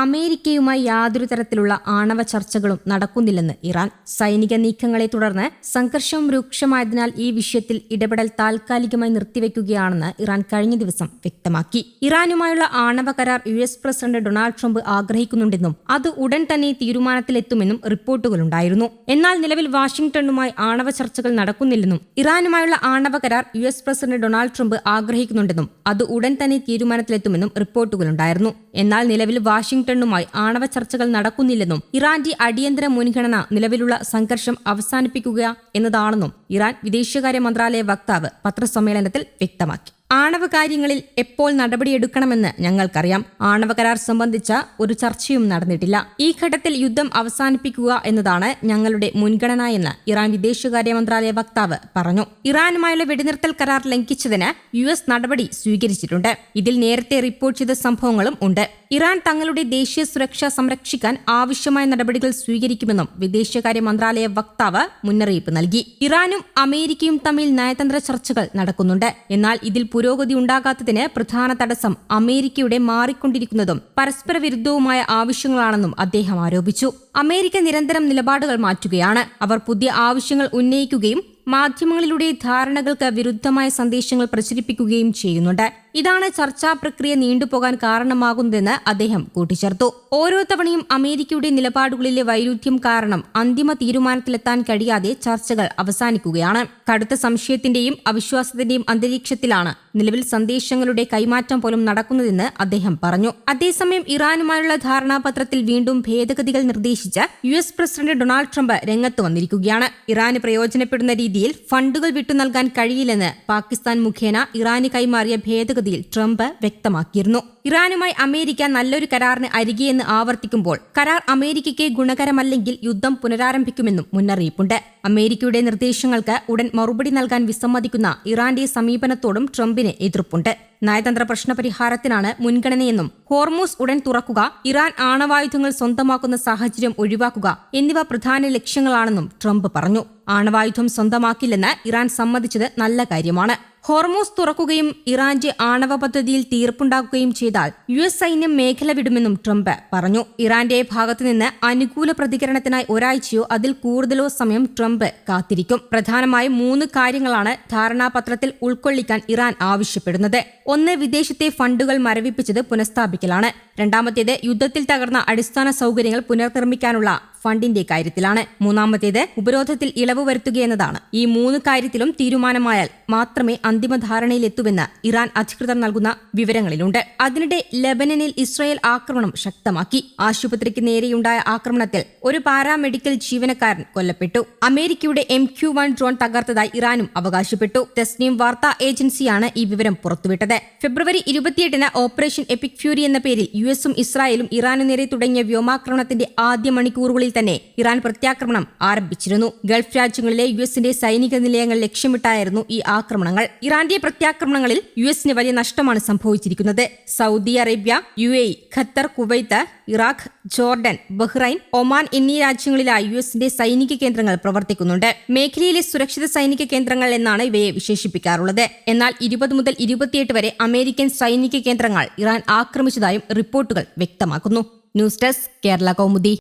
അമേരിക്കയുമായി യാതൊരു തരത്തിലുള്ള ആണവ ചർച്ചകളും നടക്കുന്നില്ലെന്ന് ഇറാൻ. സൈനിക നീക്കങ്ങളെ തുടർന്ന് സംഘർഷം രൂക്ഷമായതിനാൽ ഈ വിഷയത്തിൽ ഇടപെടൽ താൽക്കാലികമായി നിർത്തിവെക്കുകയാണെന്ന് ഇറാൻ കഴിഞ്ഞ ദിവസം വ്യക്തമാക്കി. ഇറാനുമായുള്ള ആണവ കരാർ US പ്രസിഡന്റ് ഡൊണാൾഡ് ട്രംപ് ആഗ്രഹിക്കുന്നുണ്ടെന്നും അത് ഉടൻ തന്നെ തീരുമാനത്തിലെത്തുമെന്നും റിപ്പോർട്ടുകളുണ്ടായിരുന്നു. എന്നാൽ നിലവിൽ വാഷിംഗ്ടണുമായി ആണവ ചർച്ചകൾ നടക്കുന്നില്ലെന്നും ഇറാനുമായുള്ള ആണവ കരാർ US പ്രസിഡന്റ് ഡൊണാൾഡ് ട്രംപ് ആഗ്രഹിക്കുന്നുണ്ടെന്നും അത് ഉടൻ തന്നെ തീരുമാനത്തിലെത്തുമെന്നും റിപ്പോർട്ടുകളുണ്ടായിരുന്നു. എന്നാൽ നിലവിൽ വാഷിംഗ്ടണുമായി ആണവ ചർച്ചകൾ നടക്കുന്നില്ലെന്നും ഇറാന്റെ അടിയന്തര മുൻഗണന നിലവിലുള്ള സംഘർഷം അവസാനിപ്പിക്കുക എന്നതാണെന്നും ഇറാൻ വിദേശകാര്യ മന്ത്രാലയ വക്താവ് പത്രസമ്മേളനത്തിൽ വ്യക്തമാക്കി. ആണവ കാര്യങ്ങളിൽ എപ്പോൾ നടപടിയെടുക്കണമെന്ന് ഞങ്ങൾക്കറിയാം. ആണവ കരാർ സംബന്ധിച്ച ഒരു ചർച്ചയും നടന്നിട്ടില്ല. ഈ ഘട്ടത്തിൽ യുദ്ധം അവസാനിപ്പിക്കുക എന്നതാണ് ഞങ്ങളുടെ മുൻഗണന എന്ന് ഇറാൻ വിദേശകാര്യ മന്ത്രാലയ വക്താവ് പറഞ്ഞു. ഇറാനുമായുള്ള വെടിനിർത്തൽ കരാർ ലംഘിച്ചതിന് US നടപടി സ്വീകരിച്ചിട്ടുണ്ട്. ഇതിൽ നേരത്തെ റിപ്പോർട്ട് ചെയ്ത സംഭവങ്ങളും ഉണ്ട്. ഇറാൻ തങ്ങളുടെ ദേശീയ സുരക്ഷ സംരക്ഷിക്കാൻ ആവശ്യമായ നടപടികൾ സ്വീകരിക്കുമെന്നും വിദേശകാര്യ മന്ത്രാലയ വക്താവ് മുന്നറിയിപ്പ് നൽകി. ഇറാനും അമേരിക്കയും തമ്മിൽ നയതന്ത്ര ചർച്ചകൾ നടക്കുന്നുണ്ട്. എന്നാൽ ഇതിൽ പുരോഗതി ഉണ്ടാകാത്തതിന് പ്രധാന തടസ്സം അമേരിക്കയുടെ മാറിക്കൊണ്ടിരിക്കുന്നതും പരസ്പര വിരുദ്ധവുമായ ആവശ്യങ്ങളാണെന്നും അദ്ദേഹം ആരോപിച്ചു. അമേരിക്ക നിരന്തരം നിലപാടുകൾ മാറ്റുകയാണ്. അവർ പുതിയ ആവശ്യങ്ങൾ ഉന്നയിക്കുകയും മാധ്യമങ്ങളിലൂടെ ധാരണകൾക്ക് വിരുദ്ധമായ സന്ദേശങ്ങൾ പ്രചരിപ്പിക്കുകയും ചെയ്യുന്നുണ്ട്. ഇതാണ് ചർച്ചാ പ്രക്രിയ നീണ്ടുപോകാൻ കാരണമാകുന്നതെന്ന് അദ്ദേഹം കൂട്ടിച്ചേർത്തു. ഓരോ തവണയും അമേരിക്കയുടെ നിലപാടുകളിലെ വൈരുദ്ധ്യം കാരണം അന്തിമ തീരുമാനത്തിലെത്താൻ കഴിയാതെ ചർച്ചകൾ അവസാനിക്കുകയാണ്. കടുത്ത സംശയത്തിന്റെയും അവിശ്വാസത്തിന്റെയും അന്തരീക്ഷത്തിലാണ് നിലവിൽ സന്ദേശങ്ങളുടെ കൈമാറ്റം പോലും നടക്കുന്നതെന്ന് അദ്ദേഹം പറഞ്ഞു. അതേസമയം ഇറാനുമായുള്ള ധാരണാപത്രത്തിൽ വീണ്ടും ഭേദഗതികൾ നിർദ്ദേശിച്ച് US പ്രസിഡന്റ് ഡൊണാൾഡ് ട്രംപ് രംഗത്ത് വന്നിരിക്കുകയാണ്. ഇറാന് പ്രയോജനപ്പെടുന്ന രീതിയിൽ ഫണ്ടുകൾ വിട്ടു നൽകാൻ കഴിയില്ലെന്ന് പാകിസ്ഥാൻ മുഖേന ഇറാന് കൈമാറിയ ഭേദഗതിയിൽ ട്രംപ് വ്യക്തമാക്കിയിരുന്നു. ഇറാനുമായി അമേരിക്ക നല്ലൊരു കരാറിന് അരികെയെന്ന് ആവർത്തിക്കുമ്പോൾ കരാർ അമേരിക്കയ്ക്ക് ഗുണകരമല്ലെങ്കിൽ യുദ്ധം പുനരാരംഭിക്കുമെന്നും മുന്നറിയിപ്പുണ്ട്. അമേരിക്കയുടെ നിർദ്ദേശങ്ങൾക്ക് ഉടൻ മറുപടി നൽകാൻ വിസമ്മതിക്കുന്ന ഇറാന്റെ സമീപനത്തോടും ട്രംപിന് എതിർപ്പുണ്ട്. നയതന്ത്ര പ്രശ്നപരിഹാരത്തിനാണ് മുൻഗണനയെന്നും ഹോർമൂസ് ഉടൻ തുറക്കുക, ഇറാൻ ആണവായുധങ്ങൾ സ്വന്തമാക്കുന്ന സാഹചര്യം ഒഴിവാക്കുക എന്നിവ പ്രധാന ലക്ഷ്യങ്ങളാണെന്നും ട്രംപ് പറഞ്ഞു. ആണവായുധം സ്വന്തമാക്കില്ലെന്ന് ഇറാൻ സമ്മതിച്ചത് നല്ല കാര്യമാണ്. ഹോർമൂസ് തുറക്കുകയും ഇറാന്റെ ആണവ പദ്ധതിയിൽ തീർപ്പുണ്ടാക്കുകയും ചെയ്താൽ US സൈന്യം മേഖല വിടുമെന്നും ട്രംപ് പറഞ്ഞു. ഇറാന്റെ ഭാഗത്തുനിന്ന് അനുകൂല പ്രതികരണത്തിനായി ഒരാഴ്ചയോ അതിൽ കൂടുതലോ സമയം ട്രംപ് കാത്തിരിക്കും. പ്രധാനമായും 3 കാര്യങ്ങളാണ് ധാരണാപത്രത്തിൽ ഉൾക്കൊള്ളിക്കാൻ ഇറാൻ ആവശ്യപ്പെടുന്നത്. ഒന്ന്, വിദേശത്തെ ഫണ്ടുകൾ മരവിപ്പിച്ചത് പുനഃസ്ഥാപിക്കലാണ്. രണ്ടാമത്തേത്, യുദ്ധത്തിൽ തകർന്ന അടിസ്ഥാന സൗകര്യങ്ങൾ പുനർനിർമ്മിക്കാനുള്ള ഫണ്ടിന്റെ കാര്യത്തിലാണ്. മൂന്നാമത്തേത്, ഉപരോധത്തിൽ ഇളവ് വരുത്തുകയെന്നതാണ്. ഈ 3 കാര്യത്തിലും തീരുമാനമായാൽ മാത്രമേ അന്തിമ ധാരണയിലെത്തുവെന്ന് ഇറാൻ അധികൃതർ നൽകുന്ന വിവരങ്ങളിലുണ്ട്. അതിനിടെ ലെബനനിൽ ഇസ്രായേൽ ആക്രമണം ശക്തമാക്കി. ആശുപത്രിക്ക് നേരെയുണ്ടായ ആക്രമണത്തിൽ ഒരു പാരാമെഡിക്കൽ ജീവനക്കാരൻ കൊല്ലപ്പെട്ടു. അമേരിക്കയുടെ MQ-1 ഡ്രോൺ തകർത്തതായി ഇറാനും അവകാശപ്പെട്ടു. തെസ്നീം വാർത്താ ഏജൻസിയാണ് ഈ വിവരം പുറത്തുവിട്ടത്. ഫെബ്രുവരി 28-ന് ഓപ്പറേഷൻ എപ്പിക് ഫ്യൂരി എന്ന പേരിൽ USഉം ഇസ്രായേലും ഇറാനു നേരെ തുടങ്ങിയ വ്യോമാക്രമണത്തിന്റെ ആദ്യ മണിക്കൂറുകളിൽ തന്നെ ഇറാൻ പ്രത്യാക്രമണം ആരംഭിച്ചിരുന്നു. ഗൾഫ് രാജ്യങ്ങളിലെ US-ന്റെ സൈനിക നിലയങ്ങൾ ലക്ഷ്യമിട്ടായിരുന്നു ഈ ആക്രമണങ്ങൾ. ഇറാന്റെ പ്രത്യാക്രമണങ്ങളിൽ US-ന് വലിയ നഷ്ടമാണ് സംഭവിച്ചിരിക്കുന്നത്. Saudi Arabia, UAE, Qatar, Kuwait, Iraq, Jordan, Bahrain, Oman എന്നീ രാജ്യങ്ങളിലായി US-ന്റെ സൈനിക കേന്ദ്രങ്ങൾ പ്രവർത്തിക്കുന്നുണ്ട്. മേഖലയിലെ സുരക്ഷിത സൈനിക കേന്ദ്രങ്ങൾ എന്നാണ് ഇവയെ വിശേഷിപ്പിക്കാറുള്ളത്. എന്നാൽ 20 മുതൽ 28 വരെ അമേരിക്കൻ സൈനിക കേന്ദ്രങ്ങൾ ഇറാൻ ആക്രമിച്ചതായും റിപ്പോർട്ടുകൾ വ്യക്തമാക്കുന്നു. News desk, Kerala Kaumudi.